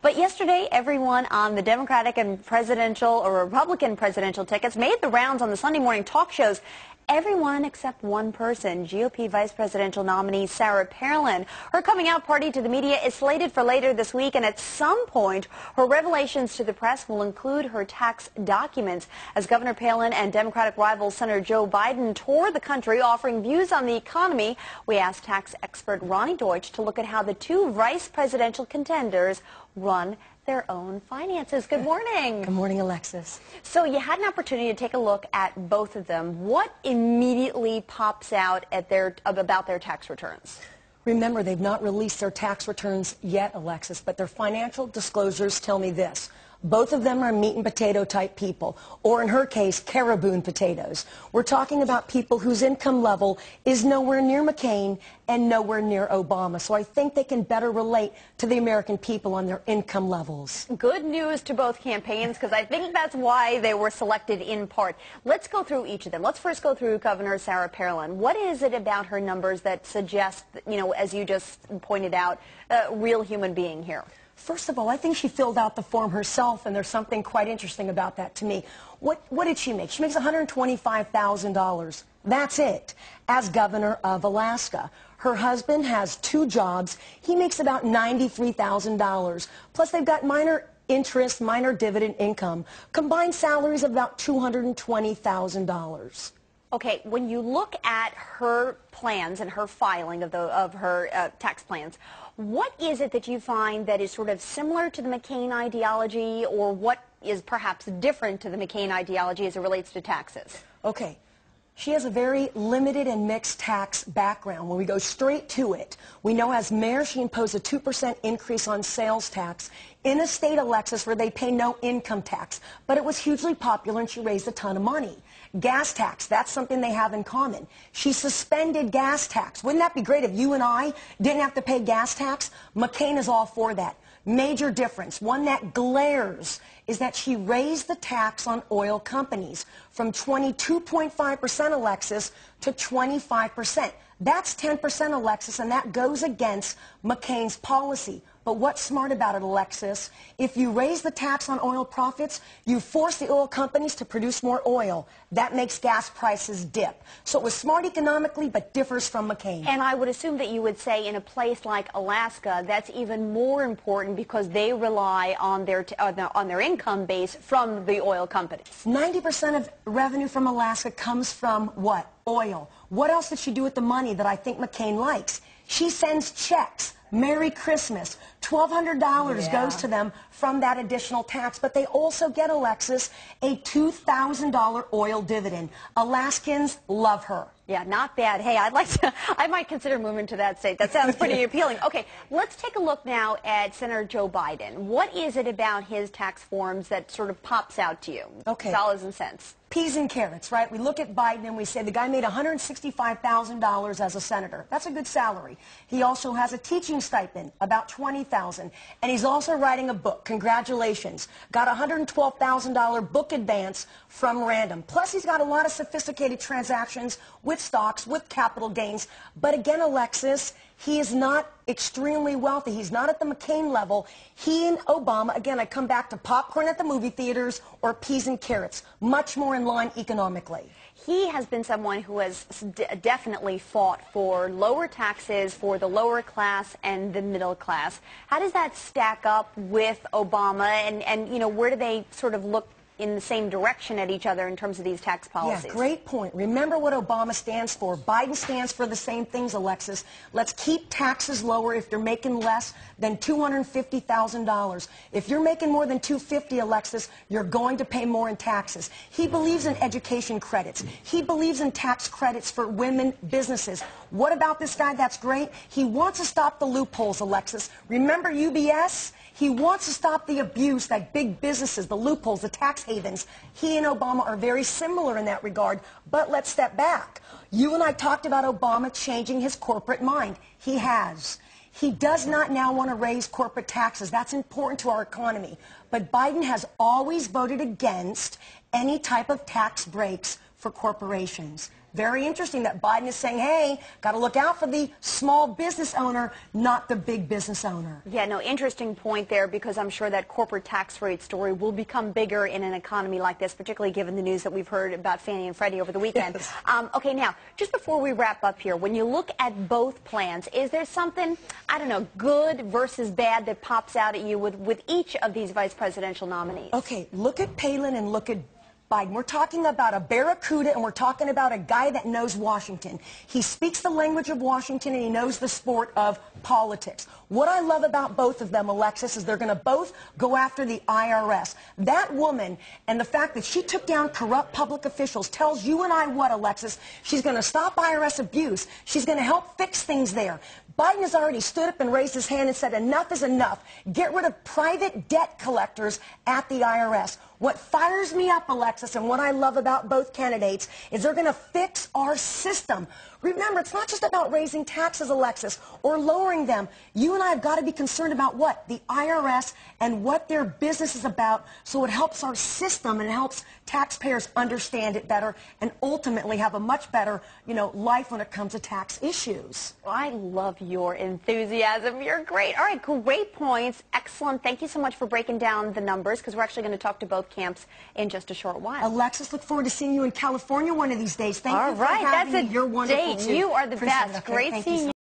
But yesterday, everyone on the Democratic and presidential or Republican presidential tickets made the rounds on the Sunday morning talk shows. Everyone except one person, GOP vice presidential nominee Sarah Palin. Her coming out party to the media is slated for later this week, and at some point, her revelations to the press will include her tax documents. As Governor Palin and Democratic rival Senator Joe Biden tour the country offering views on the economy, we asked tax expert Roni Deutch to look at how the two vice presidential contenders run their own finances. Good morning. Good morning, Alexis. So you had an opportunity to take a look at both of them. What immediately pops out at about their tax returns? Remember, they've not released their tax returns yet, Alexis, but their financial disclosures tell me this. Both of them are meat and potato type people, or in her case, caribou and potatoes. We're talking about people whose income level is nowhere near McCain and nowhere near Obama. So I think they can better relate to the American people on their income levels. Good news to both campaigns, because I think that's why they were selected in part. Let's go through each of them. Let's first go through Governor Sarah Palin. What is it about her numbers that suggest, as you just pointed out, a real human being here? First of all, I think she filled out the form herself, and there's something quite interesting about that to me. What did she make? She makes $125,000. That's it, as governor of Alaska. Her husband has 2 jobs. He makes about $93,000. Plus, they've got minor interest, minor dividend income, combined salaries of about $220,000. Okay, when you look at her plans and her filing of her tax plans, what is it that you find that is sort of similar to the McCain ideology, or what is perhaps different to the McCain ideology as it relates to taxes? Okay. She has a very limited and mixed tax background. When we go straight to it, we know as mayor she imposed a 2% increase on sales tax in a state, Alexis, where they pay no income tax. But it was hugely popular and she raised a ton of money. Gas tax, that's something they have in common. She suspended gas tax. Wouldn't that be great if you and I didn't have to pay gas tax? McCain is all for that. Major difference, one that glares, is that she raised the tax on oil companies from 22.5%, Alexis, to 25%. That's 10%, Alexis, and that goes against McCain's policy. But what's smart about it, Alexis? If you raise the tax on oil profits, you force the oil companies to produce more oil. That makes gas prices dip. So it was smart economically, but differs from McCain. And I would assume that you would say in a place like Alaska, that's even more important because they rely on their income base from the oil companies. 90% of revenue from Alaska comes from what? Oil. What else did she do with the money that I think McCain likes? She sends checks. Merry Christmas. $1,200 goes to them from that additional tax, but they also get, Alexis, a $2,000 oil dividend. Alaskans love her. Yeah, not bad. Hey, I might consider moving to that state. That sounds pretty appealing. Okay, let's take a look now at Senator Joe Biden. What is it about his tax forms that sort of pops out to you? Okay. Dollars and cents. Peas and carrots, right? We look at Biden and we say the guy made $165,000 as a senator. That's a good salary. He also has a teaching stipend, about $20,000. And he's also writing a book. Congratulations. Got a $112,000 book advance from Random. Plus, he's got a lot of sophisticated transactions with stocks, with capital gains. But again, Alexis, he is not extremely wealthy. He's not at the McCain level. He and Obama, again, I come back to popcorn at the movie theaters or peas and carrots, much more in line economically. He has been someone who has definitely fought for lower taxes for the lower class and the middle class. How does that stack up with Obama, and where do they sort of look in the same direction at each other in terms of these tax policies? Yeah, great point. Remember what Obama stands for. Biden stands for the same things, Alexis. Let's keep taxes lower if you're making less than $250,000. If you're making more than $250,000, Alexis, you're going to pay more in taxes. He believes in education credits. He believes in tax credits for women businesses. What about this guy? That's great. He wants to stop the loopholes, Alexis. Remember UBS? He wants to stop the abuse that big businesses, the loopholes, the tax havens. He and Obama are very similar in that regard, but let's step back. You and I talked about Obama changing his corporate mind. He has. He does not now want to raise corporate taxes. That's important to our economy. But Biden has always voted against any type of tax breaks for corporations. Very interesting that Biden is saying, hey, got to look out for the small business owner, not the big business owner. Yeah, no, interesting point there, because I'm sure that corporate tax rate story will become bigger in an economy like this, particularly given the news that we've heard about Fannie and Freddie over the weekend. Yes. Okay, now, just before we wrap up here, when you look at both plans, is there something, I don't know, good versus bad that pops out at you with each of these vice presidential nominees? Okay, look at Palin and look at Biden. We're talking about a barracuda, and we're talking about a guy that knows Washington. He speaks the language of Washington, and he knows the sport of politics. What I love about both of them, Alexis, is they're going to both go after the IRS. That woman and the fact that she took down corrupt public officials tells you and I what, Alexis? She's going to stop IRS abuse. She's going to help fix things there. Biden has already stood up and raised his hand and said enough is enough. Get rid of private debt collectors at the IRS. What fires me up, Alexis, and what I love about both candidates is they're going to fix our system. Remember, it's not just about raising taxes, Alexis, or lowering them. You and I have got to be concerned about what? The IRS and what their business is about, so it helps our system and it helps taxpayers understand it better and ultimately have a much better, life when it comes to tax issues. Well, I love your enthusiasm. You're great. All right, great points. Excellent. Thank you so much for breaking down the numbers, because we're actually going to talk to both camps in just a short while. Alexis, look forward to seeing you in California one of these days. Thank you for having me. You're wonderful too. You are the Appreciate best. it. Okay, Great thank seeing you. you.